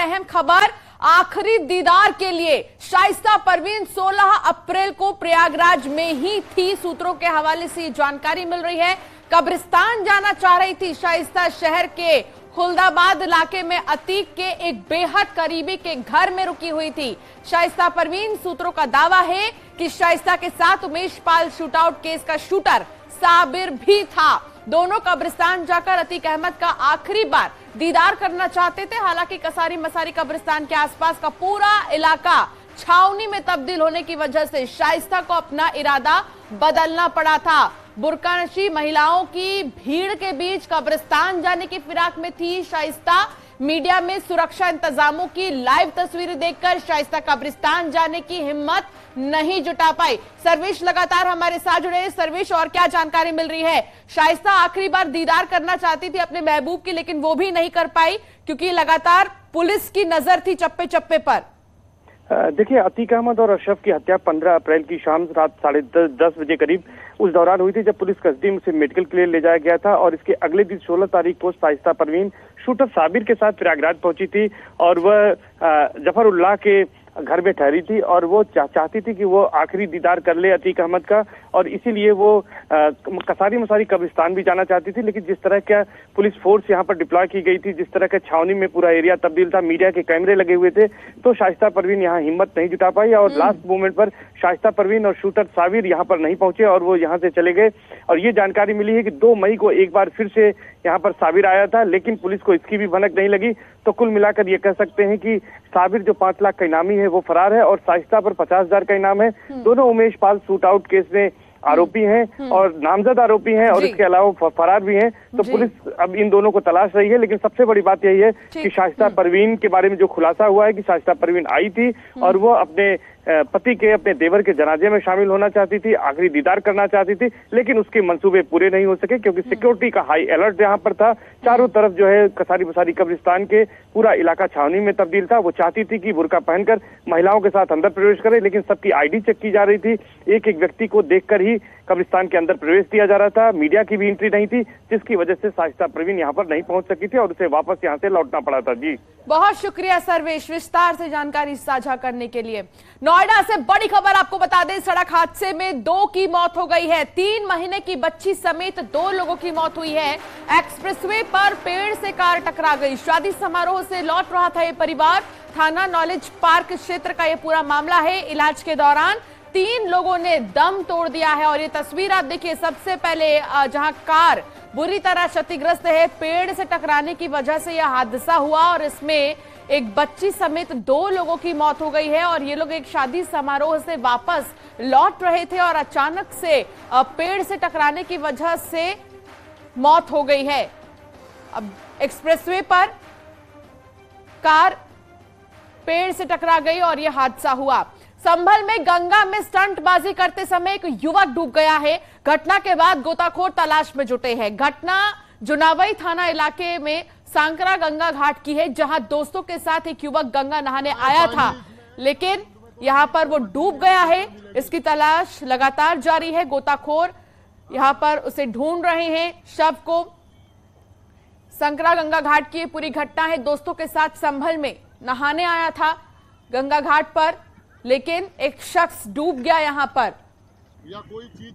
अहम खबर आखिरी दीदार के लिए शाइस्ता परवीन 16 अप्रैल को प्रयागराज में ही थी। सूत्रों के हवाले से जानकारी मिल रही है। कब्रिस्तान जाना चाह रही थी। शाइस्ता शहर के खुलदाबाद इलाके में अतीक के एक बेहद करीबी के घर में रुकी हुई थी शाइस्ता परवीन। सूत्रों का दावा है कि शाइस्ता के साथ उमेश पाल शूटआउट केस का शूटर साबिर भी था। दोनों कब्रिस्तान जाकर अतीक अहमद का आखिरी बार दीदार करना चाहते थे। हालांकि कसारी मसारी कब्रिस्तान के आसपास का पूरा इलाका छावनी में तब्दील होने की वजह से शाइस्ता को अपना इरादा बदलना पड़ा था। बुर्कानशी महिलाओं की भीड़ के बीच कब्रिस्तान जाने की फिराक में थी शाइस्ता। मीडिया में सुरक्षा इंतजामों की लाइव तस्वीरें देखकर शाइस्ता कब्रिस्तान जाने की हिम्मत नहीं जुटा पाई। सर्वेश लगातार हमारे साथ जुड़े हैं। सर्वेश, और क्या जानकारी मिल रही है? शाइस्ता आखिरी बार दीदार करना चाहती थी अपने महबूब की, लेकिन वो भी नहीं कर पाई क्योंकि लगातार पुलिस की नजर थी चप्पे चप्पे पर। देखिए, अतीक अहमद और अशरफ की हत्या 15 अप्रैल की शाम रात 10:30 बजे करीब उस दौरान हुई थी जब पुलिस कस्टडी में उसे मेडिकल के लिए ले जाया गया था। और इसके अगले दिन 16 तारीख को शाइस्ता परवीन शूटर साबिर के साथ प्रयागराज पहुंची थी और वह जफरुल्लाह के घर में ठहरी थी और वो चाहती थी कि वो आखिरी दीदार कर ले अतीक अहमद का, और इसीलिए वो कसारी मसारी कब्रिस्तान भी जाना चाहती थी। लेकिन जिस तरह का पुलिस फोर्स यहाँ पर डिप्लॉय की गई थी, जिस तरह का छावनी में पूरा एरिया तब्दील था, मीडिया के कैमरे लगे हुए थे, तो शाइस्ता परवीन यहाँ हिम्मत नहीं जुटा पाई और लास्ट मोमेंट पर शाइस्ता परवीन और शूटर साबिर यहाँ पर नहीं पहुंचे और वो यहाँ से चले गए। और ये जानकारी मिली है कि 2 मई को एक बार फिर से यहाँ पर साबिर आया था, लेकिन पुलिस को इसकी भी भनक नहीं लगी। तो कुल मिलाकर ये कह सकते हैं कि साबिर जो 5 लाख का इनामी है वो फरार है और शाइस्ता पर 50,000 का इनाम है। दोनों उमेश पाल शूटआउट केस में आरोपी हैं और नामजद आरोपी हैं और इसके अलावा फरार भी हैं। तो पुलिस अब इन दोनों को तलाश रही है। लेकिन सबसे बड़ी बात यही है कि शाइस्ता परवीन के बारे में जो खुलासा हुआ है कि शाइस्ता परवीन आई थी और वो अपने पति के, अपने देवर के जनाजे में शामिल होना चाहती थी, आखिरी दीदार करना चाहती थी, लेकिन उसके मंसूबे पूरे नहीं हो सके क्योंकि सिक्योरिटी का हाई अलर्ट यहाँ पर था। चारों तरफ जो है कसारी मसारी कब्रिस्तान के पूरा इलाका छावनी में तब्दील था। वो चाहती थी कि बुर्का पहनकर महिलाओं के साथ अंदर प्रवेश करे, लेकिन सबकी आईडी चेक की जा रही थी। एक एक व्यक्ति को देखकर ही कब्रिस्तान के अंदर प्रवेश दिया जा रहा था। मीडिया की भी एंट्री नहीं थी, जिसकी वजह से शाइस्ता परवीन यहाँ पर नहीं पहुंच सकी थी और उसे वापस यहाँ से लौटना पड़ा था। जी, बहुत शुक्रिया सर्वेश, विस्तार से जानकारी साझा करने के लिए। नोएडा से बड़ी खबर आपको बता दें, सड़क हादसे में 2 की मौत हो गई है। 3 महीने की बच्ची समेत 2 लोगों की मौत हुई है। एक्सप्रेसवे पर पेड़ से कार टकरा गई। शादी समारोह से लौट रहा था ये परिवार। थाना नॉलेज पार्क क्षेत्र का ये पूरा मामला है। इलाज के दौरान 3 लोगों ने दम तोड़ दिया है और ये तस्वीर आप देखिए। सबसे पहले जहां कार बुरी तरह क्षतिग्रस्त है, पेड़ से टकराने की वजह से यह हादसा हुआ और इसमें एक बच्ची समेत 2 लोगों की मौत हो गई है। और ये लोग एक शादी समारोह से वापस लौट रहे थे और अचानक से पेड़ से टकराने की वजह से मौत हो गई है। अब एक्सप्रेसवे पर कार पेड़ से टकरा गई और यह हादसा हुआ। संभल में गंगा में स्टंटबाजी करते समय एक युवक डूब गया है। घटना के बाद गोताखोर तलाश में जुटे हैं। घटना जुनावई थाना इलाके में सांकरा गंगा घाट की है, जहां दोस्तों के साथ एक युवक गंगा नहाने आया था, लेकिन यहां पर वो डूब गया है। इसकी तलाश लगातार जारी है। गोताखोर यहां पर उसे ढूंढ रहे हैं शव को। सांकरा गंगा घाट की पूरी घटना है। दोस्तों के साथ संभल में नहाने आया था गंगा घाट पर, लेकिन एक शख्स डूब गया यहां पर। या कोई चीज